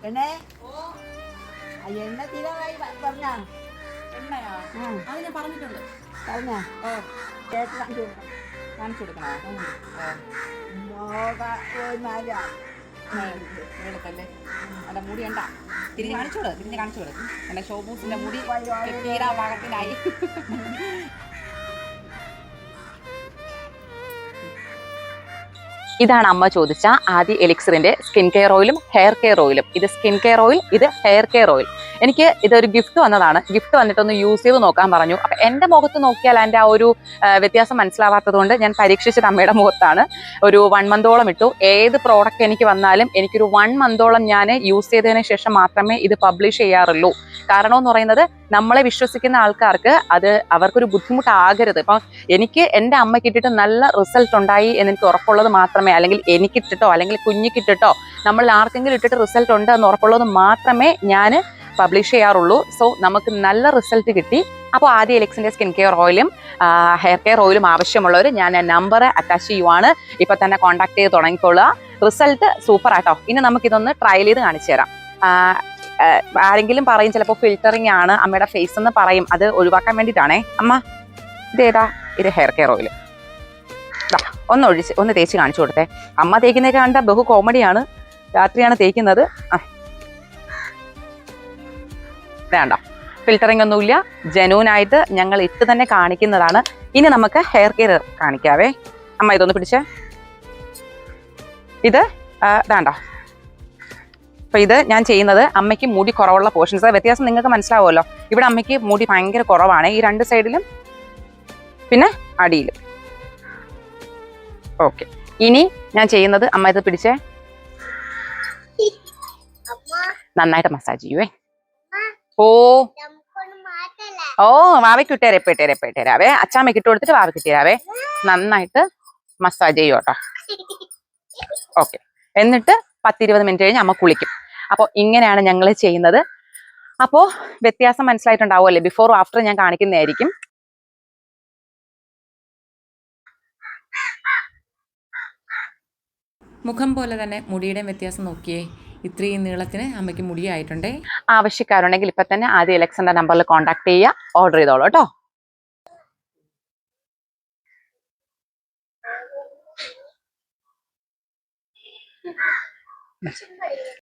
എണ്ണേ എണ്ണ തീരാറായി പറഞ്ഞാ എണ്ണയാ അത് ഞാൻ പറഞ്ഞിട്ടുണ്ട്. പറഞ്ഞാ ചേട്ടൻ കാണിച്ചു കൊടുക്കണോ? എടുത്തല്ലേ അല്ല മുടി ഉണ്ടാ തിരിഞ്ഞ് കാണിച്ചോട്, തിരിഞ്ഞ് കാണിച്ചോട്. അല്ല ഷോബൂസിന്റെ മുടി കെട്ടിയിടാൻ പാകത്തിനായി. ഇതാണ് അമ്മ ചോദിച്ച ആദ്യ എലിക്സറിന്റെ സ്കിൻ കെയർ ഓയിലും ഹെയർ കെയർ ഓയിലും. ഇത് സ്കിൻ കെയർ ഓയിൽ, ഇത് ഹെയർ കെയർ ഓയിൽ. എനിക്ക് ഇതൊരു ഗിഫ്റ്റ് വന്നതാണ്. ഗിഫ്റ്റ് വന്നിട്ടൊന്ന് യൂസ് ചെയ്ത് നോക്കാൻ പറഞ്ഞു. അപ്പൊ എന്റെ മുഖത്ത് നോക്കിയാൽ അതിന്റെ ആ ഒരു വ്യത്യാസം മനസ്സിലാവാത്തത് കൊണ്ട് ഞാൻ പരീക്ഷിച്ചത് അമ്മയുടെ മുഖത്താണ്. ഒരു 1 മന്തോളം ഇട്ടു. ഏത് പ്രോഡക്റ്റ് എനിക്ക് വന്നാലും എനിക്കൊരു 1 മന്തോളം ഞാൻ യൂസ് ചെയ്തതിന് ശേഷം മാത്രമേ ഇത് പബ്ലിഷ് ചെയ്യാറുള്ളൂ. കാരണം എന്ന് പറയുന്നത് നമ്മളെ വിശ്വസിക്കുന്ന ആൾക്കാർക്ക് അത് അവർക്കൊരു ബുദ്ധിമുട്ടാകരുത്. ഇപ്പം എനിക്ക് എൻ്റെ അമ്മയ്ക്ക് ഇട്ടിട്ട് നല്ല റിസൾട്ട് ഉണ്ടായി എന്ന് എനിക്ക് ഉറപ്പുള്ളത് മാത്രമേ, അല്ലെങ്കിൽ എനിക്കിട്ടിട്ടോ അല്ലെങ്കിൽ കുഞ്ഞിക്കിട്ടിട്ടോ നമ്മൾ ആർക്കെങ്കിലും ഇട്ടിട്ട് റിസൾട്ട് ഉണ്ട് എന്ന് ഉറപ്പുള്ളത് മാത്രമേ ഞാൻ പബ്ലിഷ് ചെയ്യാറുള്ളൂ. സോ നമുക്ക് നല്ല റിസൾട്ട് കിട്ടി. അപ്പോൾ ആദ്യ എലിക്സിന്റെ സ്കിൻ കെയർ ഓയിലും ഹെയർ കെയർ ഓയിലും ആവശ്യമുള്ളവർ ഞാൻ നമ്പർ അറ്റാച്ച് ചെയ്യുവാണ്. ഇപ്പൊ തന്നെ കോൺടാക്ട് ചെയ്ത് തുടങ്ങിക്കൊള്ളുക. റിസൾട്ട് സൂപ്പർ ആട്ടോ. ഇനി നമുക്കിതൊന്ന് ട്രയൽ ചെയ്ത് കാണിച്ചു തരാം. ആരെങ്കിലും പറയും ചിലപ്പോൾ ഫിൽറ്ററിങ് ആണ് അമ്മയുടെ ഫേസ് എന്ന് പറയും. അത് ഒഴിവാക്കാൻ വേണ്ടിയിട്ടാണേ. അമ്മ ഇതേതാ? ഇത് ഹെയർ കെയർ ഓയിൽ. ഒന്ന് തേച്ച് കാണിച്ചു കൊടുത്തേ. അമ്മ തേക്കുന്നതൊക്കെ കണ്ട ബഹു കോമഡിയാണ്. രാത്രിയാണ് തേക്കുന്നത്. വേണ്ട, ഫിൽറ്ററിങ് ഒന്നുമില്ല, ജെന്യൂനായിട്ട് ഞങ്ങൾ ഇട്ട് തന്നെ കാണിക്കുന്നതാണ്. ഇനി നമുക്ക് ഹെയർ കെയർ കാണിക്കാവേ. അമ്മ ഇതൊന്ന് പിടിച്ചേ. ഇത് വേണ്ട. അപ്പൊ ഇത് ഞാൻ ചെയ്യുന്നത് അമ്മയ്ക്ക് മുടി കുറവുള്ള പോർഷൻസ്. വ്യത്യാസം നിങ്ങൾക്ക് മനസ്സിലാവുമല്ലോ. ഇവിടെ അമ്മയ്ക്ക് മുടി ഭയങ്കര കുറവാണ്, ഈ 2 സൈഡിലും പിന്നെ അടിയിലും. ഓക്കെ, ഇനി ഞാൻ ചെയ്യുന്നത് അമ്മ ഇത് പിടിച്ചേ, നന്നായിട്ട് മസാജ് ചെയ്യുവേ. ഓ വാവയ്ക്ക് ഇട്ടേരെ, ഇപ്പൊ ഇട്ടേരാവേ. അച്ചാമ്മയ്ക്ക് ഇട്ട് കൊടുത്തിട്ട് വാവയ്ക്ക് ഇട്ടേരാവേ. നന്നായിട്ട് മസാജ് ചെയ്യും കേട്ടോ. ഓക്കെ, എന്നിട്ട് 10-20 മിനിറ്റ് കഴിഞ്ഞ് അമ്മ കുളിക്കും. അപ്പോൾ ഇങ്ങനെയാണ് ഞങ്ങൾ ചെയ്യുന്നത്. അപ്പോൾ വ്യത്യാസം മനസ്സിലായിട്ടുണ്ടാവുമല്ലേ? ബിഫോർ ആഫ്റ്റർ ഞാൻ കാണിക്കുന്നതായിരിക്കും. മുഖം പോലെ തന്നെ മുടിയുടെ വ്യത്യാസം നോക്കിയേ. ഇത്രയും നീളത്തിന് അമ്മയ്ക്ക് മുടിയായിട്ടുണ്ടേ. ആവശ്യക്കാരുണ്ടെങ്കിൽ ഇപ്പൊ തന്നെ ആദ്യ എലക്സന്റെ നമ്പറിൽ കോൺടാക്ട് ചെയ്യുക, ഓർഡർ ചെയ്തോളൂ കേട്ടോ.